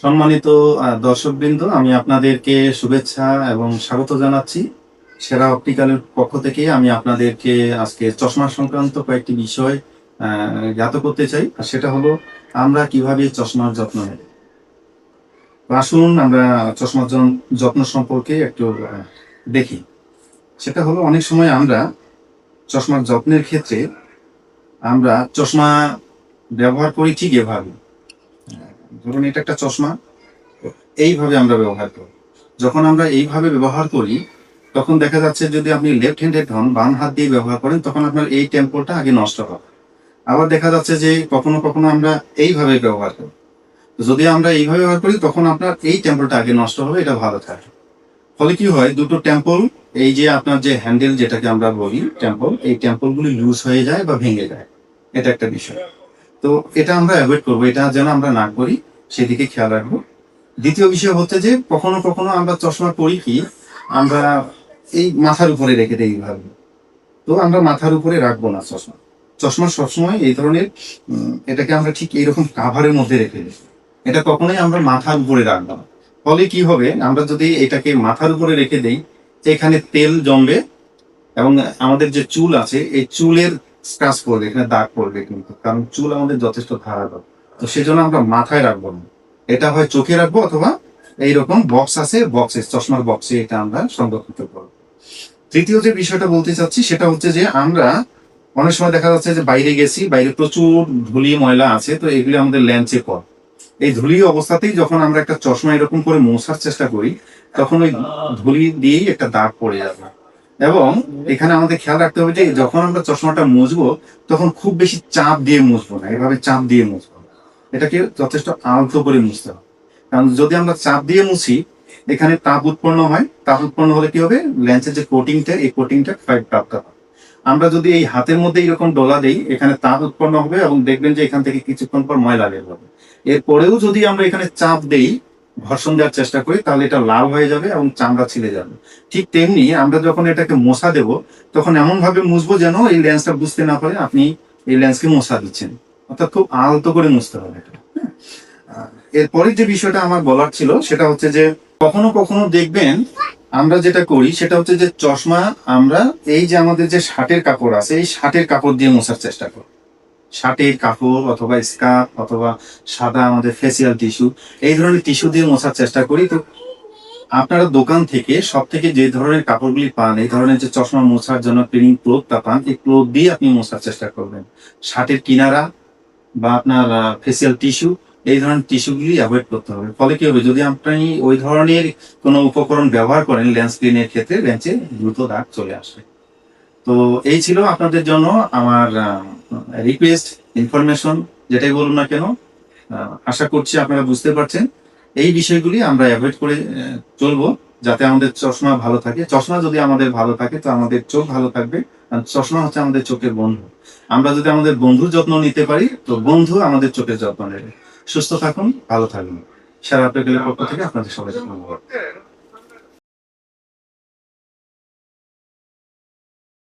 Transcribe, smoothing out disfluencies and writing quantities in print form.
সম্মানিত দর্শকবৃন্দ, আমি আপনাদেরকে শুভেচ্ছা এবং স্বাগত জানাচ্ছি। সেরা অপটিক্যালের পক্ষ থেকে আমি আপনাদেরকে আজকে চশমা সংক্রান্ত কয়েকটি বিষয় জ্ঞাত করতে চাই। আর সেটা হলো আমরা কিভাবে চশমার যত্ন নেব। তো আসুন আমরা চশমার যত্ন সম্পর্কে একটু দেখি। সেটা হলো অনেক সময় আমরা চশমার যত্নের ক্ষেত্রে আমরা চশমা ব্যবহার করি ঠিক এভাবে। ধরুন এটা একটা চশমা, এইভাবে আমরা ব্যবহার করি। যখন আমরা এইভাবে ব্যবহার করি তখন দেখা যাচ্ছে যদি আপনি লেফট হ্যান্ডেড হন, বাম হাত দিয়ে ব্যবহার করেন, তখন আপনার এই টেম্পোটা আগে নষ্ট হবে। আবার দেখা যাচ্ছে যে কখনো কখনো আমরা এইভাবে ব্যবহার করি। যদি আমরা এইভাবে ব্যবহার করি তখন আপনার এই টেম্পলটা আগে নষ্ট হবে, এটা ভালো থাকে। ফলে কি হয়, দুটো টেম্পল, এই যে আপনার যে হ্যান্ডেল যেটাকে আমরা বলি টেম্পল, এই টেম্পলগুলি লুজ হয়ে যায় বা ভেঙে যায়। এটা একটা বিষয়। তো এটা আমরা অ্যাভয়েড করবো, এটা যেন আমরা না করি সেদিকে খেয়াল রাখবো। দ্বিতীয় বিষয় হচ্ছে যে কখনো কখনো আমরা চশমা পরি কি, আমরা এই মাথার উপরে রেখে দিই এইভাবে। তো আমরা মাথার উপরে রাখবো না চশমা। চশমা সবসময় এই ধরনের এটাকে আমরা ঠিক এইরকম কাভারের মধ্যে রেখে দিই। এটা কখনোই আমরা মাথার উপরে রাখবো না। ফলে কি হবে, আমরা যদি এটাকে মাথার উপরে রেখে দেই, এখানে তেল জমবে এবং আমাদের যে চুল আছে এই চুলের স্ক্রাচ পড়বে, এখানে দাগ পড়বে কিন্তু, কারণ চুল আমাদের যথেষ্ট ধারালো। তো সেজন্য আমরা মাথায় রাখবো না, এটা হয় চোখে রাখবো অথবা এইরকম বক্স আছে, বক্সে, চশমার বক্সে এটা আমরা সংরক্ষিত করবো। তৃতীয় যে বিষয়টা বলতে চাচ্ছি সেটা হচ্ছে যে আমরা অনেক সময় দেখা যাচ্ছে যে বাইরে গেছি, বাইরে প্রচুর ধুলি ময়লা আছে, তো এগুলি আমাদের ল্যান্সে পড়ে। এই ধুলি অবস্থাতেই যখন আমরা একটা চশমা এরকম করে মোছার চেষ্টা করি তখন ওই ধুলি দিয়েই একটা দাগ পড়ে যাবে। এবং এখানে আমাদের খেয়াল রাখতে হবে যে যখন আমরা চশমাটা মুছবো তখন খুব বেশি চাপ দিয়ে মুছবো না, এভাবে চাপ দিয়ে মুছবো না। এটাকে যথেষ্ট আলতো করে মুছতে হবে। কারণ যদি আমরা চাপ দিয়ে মুছি, এখানে তাপ উৎপন্ন হয়, তাপ উৎপন্ন হলে কি হবে, লেন্সের যে কোটিংটা, এই কোটিংটা ক্ষয়প্রাপ্ত হয়। আমরা যদি এই হাতের মধ্যে এরকম ডলা দেই, এখানে তাপ উৎপন্ন হবে এবং দেখবেন যে এখান থেকে কিছুক্ষণ পর ময়লা বের হবে। এরপরেও যদি আমরা এখানে চাপ দেই, ঘর্ষণ দেওয়ার চেষ্টা করি, তাহলে এটা লাল হয়ে যাবে এবং চামড়া ছিঁড়ে যাবে। ঠিক তেমনি আমরা যখন এটাকে মোছা দেব তখন এমন ভাবে মুছবো যেন এই লেন্সটা বুঝতে না পারে আপনি এই লেন্সকে মোছা দিচ্ছেন। অর্থাৎ খুব আলতো করে মুছতে হবে এটা। এরপরের যে বিষয়টা আমার বলার ছিল সেটা হচ্ছে যে কখনো কখনো দেখবেন আমরা যেটা করি সেটা হচ্ছে যে চশমা আমরা এই যে আমাদের যে শার্টের কাপড় আছে, এই শার্টের কাপড় দিয়ে মোছার চেষ্টা করি। শার্টের কাপড় অথবা স্কার্ফ অথবা সাদা আমাদের ফেসিয়াল টিস্যু, এই ধরনের টিস্যু দিয়ে মোছার চেষ্টা করি। তো আপনারা দোকান থেকে সব থেকে যে ধরনের কাপড়গুলি পান, এই ধরনের যে চশমা মোছার জন্য ক্লিনিং ক্লোথটা পান, এই ক্লোথ দিয়ে আপনি মোছার চেষ্টা করবেন। শার্টের কিনারা বা আপনার ফেসিয়াল টিস্যু, এই ধরনের টিস্যুগুলি অ্যাভয়েড করতে হবে। ফলে কি হবে, যদি আপনি ওই ধরনের কোনো উপকরণ ব্যবহার করেন লেন্স ক্লিনের ক্ষেত্রে, লেন্সে দ্রুত দাগ চলে আসবে। তো এই ছিল আপনাদের জন্য আমার রিকোয়েস্ট, ইনফরমেশন, যেটাই বলুন না কেন। আশা করছি আপনারা বুঝতে পারছেন। এই বিষয়গুলি আমরা অ্যাভয়েড করে চলবো, যাতে আমাদের চশমা ভালো থাকে। চশমা যদি আমাদের ভালো থাকে তো আমাদের চোখ ভালো থাকবে। কারণ চশমা হচ্ছে আমাদের চোখের বন্ধু। আমরা যদি আমাদের বন্ধুর যত্ন নিতে পারি তো বন্ধু আমাদের চোখের যত্ন নেবে। সুস্থ থাকুন, ভালো থাকুন। সারা পক্ষ থেকে আপনাদের সবাইকে ধন্যবাদ।